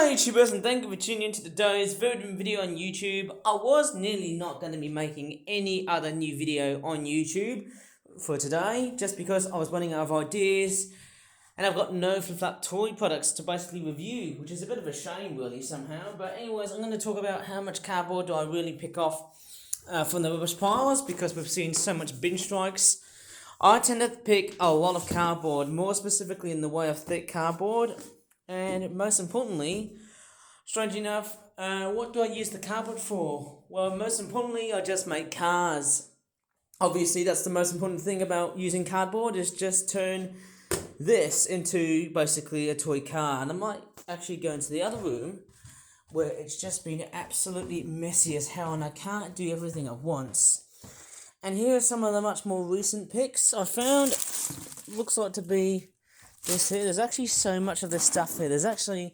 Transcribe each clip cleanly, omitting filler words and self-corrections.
Hi YouTubers, and thank you for tuning into today's voting video on YouTube. I was nearly not going to be making any other new video on YouTube for today, just because I was running out of ideas and I've got no flip-flap toy products to basically review, which is a bit of a shame really somehow. But anyways, I'm going to talk about how much cardboard do I really pick off from the rubbish piles, because we've seen so much bin strikes. I tend to pick a lot of cardboard, more specifically in the way of thick cardboard. And most importantly, strange enough, what do I use the cardboard for? Well, most importantly, I just make cars. Obviously, that's the most important thing about using cardboard, is just turn this into basically a toy car. And I might actually go into the other room where it's just been absolutely messy as hell and I can't do everything at once. And here are some of the much more recent pics I found. Looks like to be this here. There's actually so much of this stuff here. There's actually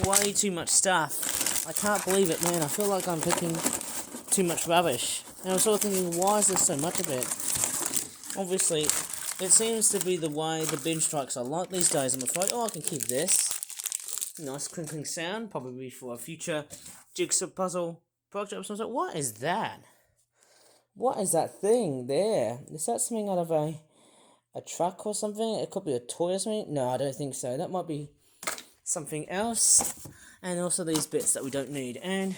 way too much stuff. I can't believe it, man. I feel like I'm picking too much rubbish. And I'm sort of thinking, why is there so much of it? Obviously, it seems to be the way the bin strikes are like these days, I'm afraid. Oh, I can keep this. Nice crinkling sound, probably for a future jigsaw puzzle project or something. What is that? What is that thing there? Is that something out of a truck or something? It could be a toy or something. No, I don't think so. That might be something else. And also these bits that we don't need. And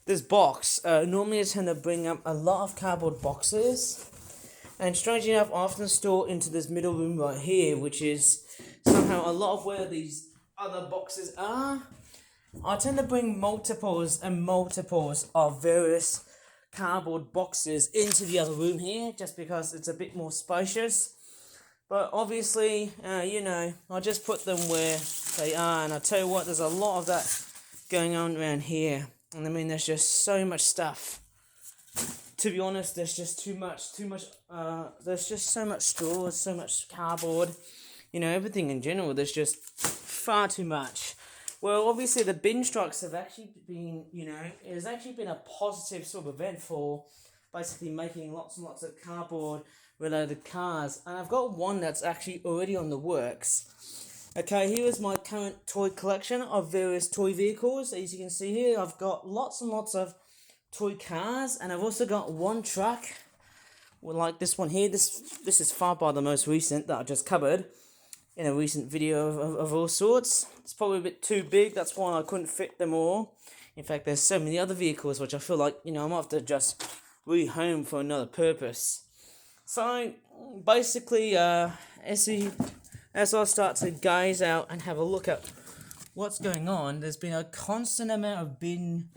this box. Normally I tend to bring up a lot of cardboard boxes. And strangely enough, I often store into this middle room right here, which is somehow a lot of where these other boxes are. I tend to bring multiples and multiples of various cardboard boxes into the other room here, just because it's a bit more spacious. But obviously, I just put them where they are, and I tell you what, there's a lot of that going on around here. And I mean, there's just so much stuff. To be honest, there's just too much, there's just so much straws, so much cardboard, everything in general, there's just far too much. Well, obviously the bin strikes have actually been, it has actually been a positive sort of event for basically making lots and lots of cardboard related cars, and I've got one that's actually already on the works. Okay, here is my current toy collection of various toy vehicles. As you can see here, I've got lots and lots of toy cars, and I've also got one truck, like this one here. This is far by the most recent that I just covered in a recent video of all sorts. It's probably a bit too big, that's why I couldn't fit them all. In fact, there's so many other vehicles which I feel like, I might have to just rehome for another purpose. So, basically, as I start to gaze out and have a look at what's going on, there's been a constant amount of bin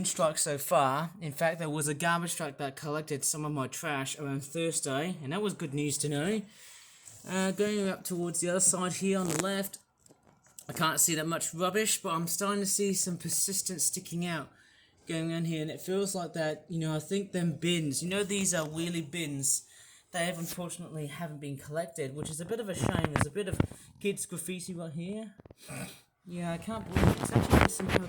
strikes so far. In fact, there was a garbage truck that collected some of my trash around Thursday, and that was good news to know. Going up towards the other side here on the left, I can't see that much rubbish, but I'm starting to see some persistence sticking out going on here, and it feels like that, I think them bins, these are wheelie bins, they unfortunately haven't been collected, which is a bit of a shame. There's a bit of kids graffiti right here. Yeah, I can't believe it. It's actually somehow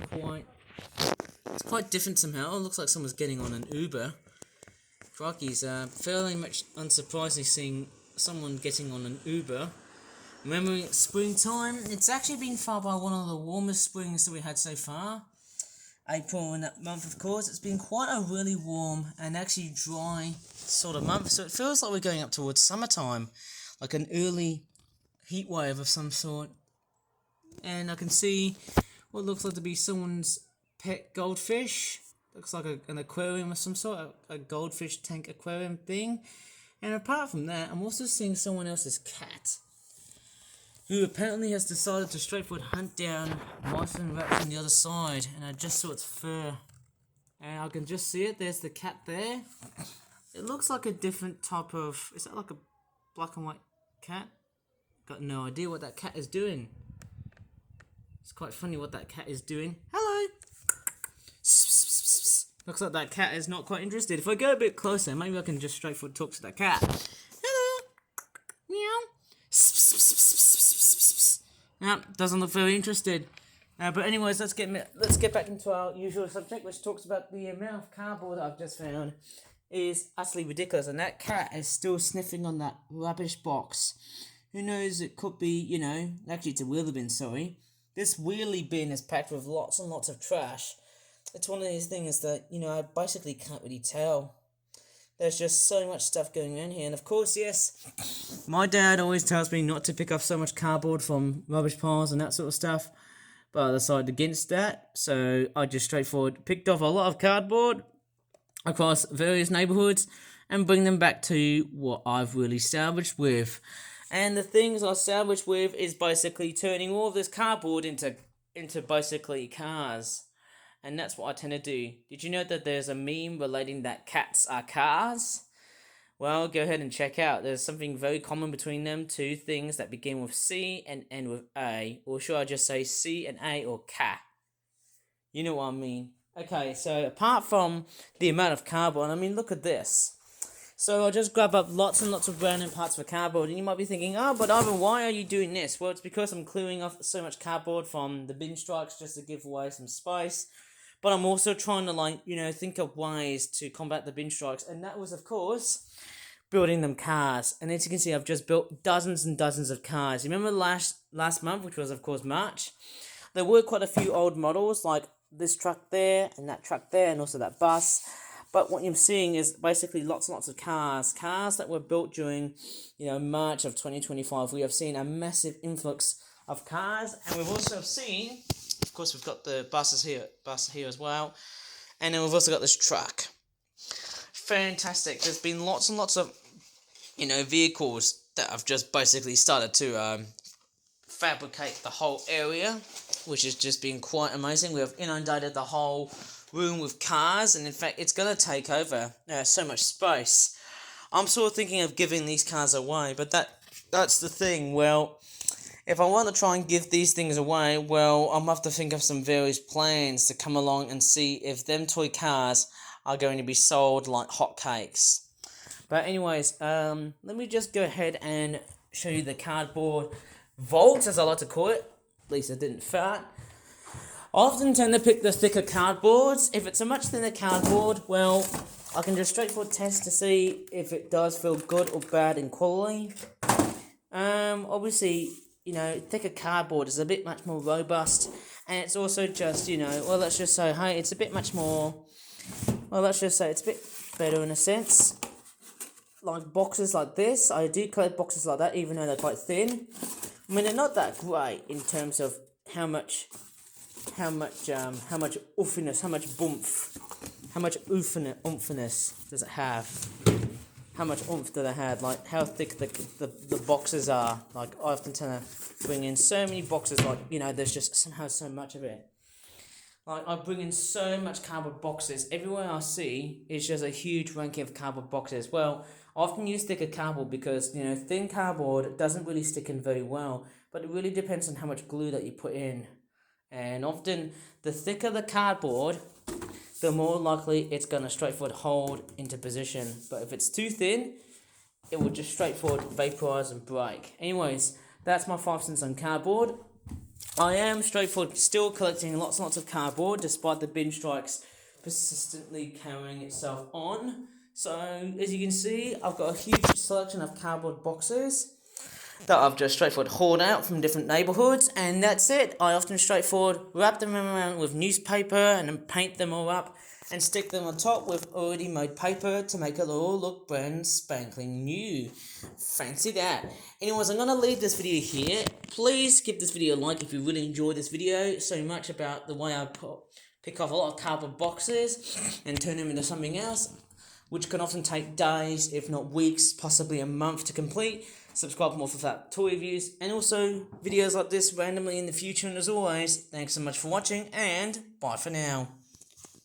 quite different somehow. It looks like someone's getting on an Uber. Crikey's, fairly much unsurprisingly seeing someone getting on an Uber. Remembering it's springtime, it's actually been far by one of the warmest springs that we had so far. April in that month, of course. It's been quite a really warm and actually dry sort of month, so it feels like we're going up towards summertime, like an early heat wave of some sort. And I can see what looks like to be someone's pet goldfish. Looks like an aquarium of some sort, a goldfish tank aquarium thing. And apart from that, I'm also seeing someone else's cat, who apparently has decided to straightforward hunt down mice and rats on the other side, and I just saw its fur. And I can just see it, there's the cat there. It looks like a different type of, is that like a black and white cat? Got no idea what that cat is doing. It's quite funny what that cat is doing. Hello! Looks like that cat is not quite interested. If I go a bit closer, maybe I can just straightforward talk to that cat. Hello! Meow! Nope, doesn't look very interested. But anyways, let's get back into our usual subject, which talks about the amount of cardboard that I've just found is utterly ridiculous, and that cat is still sniffing on that rubbish box. Who knows, it could be, actually it's a wheelie bin, sorry. this wheelie bin is packed with lots and lots of trash. It's one of these things that, I basically can't really tell. There's just so much stuff going on here. And of course, yes, my dad always tells me not to pick up so much cardboard from rubbish piles and that sort of stuff. But I decided against that. So I just straightforward picked off a lot of cardboard across various neighborhoods and bring them back to what I've really salvaged with. And the things I salvaged with is basically turning all of this cardboard into basically cars. And that's what I tend to do. Did you know that there's a meme relating that cats are cars? Well, go ahead and check out. There's something very common between them, two things that begin with C and end with A. Or should I just say C and A or cat? You know what I mean. Okay, so apart from the amount of cardboard, look at this. So I just grab up lots and lots of random parts of cardboard, and you might be thinking, oh, but Ivan, why are you doing this? Well, it's because I'm clearing off so much cardboard from the bin strikes just to give away some space. But I'm also trying to, think of ways to combat the bin strikes. And that was, of course, building them cars. And as you can see, I've just built dozens and dozens of cars. You remember last month, which was, of course, March? There were quite a few old models, like this truck there, and that truck there, and also that bus. But what you're seeing is basically lots and lots of cars. Cars that were built during, March of 2025. We have seen a massive influx of cars. And we've also seen... Of course, we've got the bus here as well, and then we've also got this truck. Fantastic. There's been lots and lots of, vehicles that have just basically started to fabricate the whole area, which has just been quite amazing. We have inundated the whole room with cars, and in fact, it's going to take over so much space. I'm sort of thinking of giving these cars away, but that's the thing. Well, if I want to try and give these things away, well, I'm going to have to think of some various plans to come along and see if them toy cars are going to be sold like hotcakes. But anyways, let me just go ahead and show you the cardboard vault, as I like to call it. At least I didn't fart. I often tend to pick the thicker cardboards. If it's a much thinner cardboard, well, I can just straightforward test to see if it does feel good or bad in quality. Obviously, thicker cardboard is a bit much more robust, and it's also just, let's just say, hey, it's a bit much more, let's just say it's a bit better in a sense. Like boxes like this, I do collect boxes like that, even though they're quite thin. They're not that great in terms of how much oofiness, how much boomph, how much oomphiness does it have? How much oomph do they have? Like how thick the boxes are. Like I often tend to bring in so many boxes. Like there's just somehow so much of it. Like I bring in so much cardboard boxes. Everywhere I see is just a huge ranking of cardboard boxes. Well, I often use thicker cardboard because thin cardboard doesn't really stick in very well. But it really depends on how much glue that you put in. And often the thicker the cardboard, the more likely it's going to straightforward hold into position. But if it's too thin, it will just straightforward vaporize and break. Anyways, that's my 5 cents on cardboard. I am straightforward still collecting lots and lots of cardboard, despite the bin strikes persistently carrying itself on. So, as you can see, I've got a huge selection of cardboard boxes that I've just straightforward hauled out from different neighbourhoods, and that's it. I often straightforward wrap them around with newspaper and then paint them all up and stick them on top with already made paper to make it all look brand spanking new. Fancy that. Anyways, I'm going to leave this video here. Please give this video a like if you really enjoyed this video so much about the way I pick off a lot of cardboard boxes and turn them into something else, which can often take days, if not weeks, possibly a month to complete. Subscribe for more for that toy reviews and also videos like this randomly in the future. And as always, thanks so much for watching and bye for now.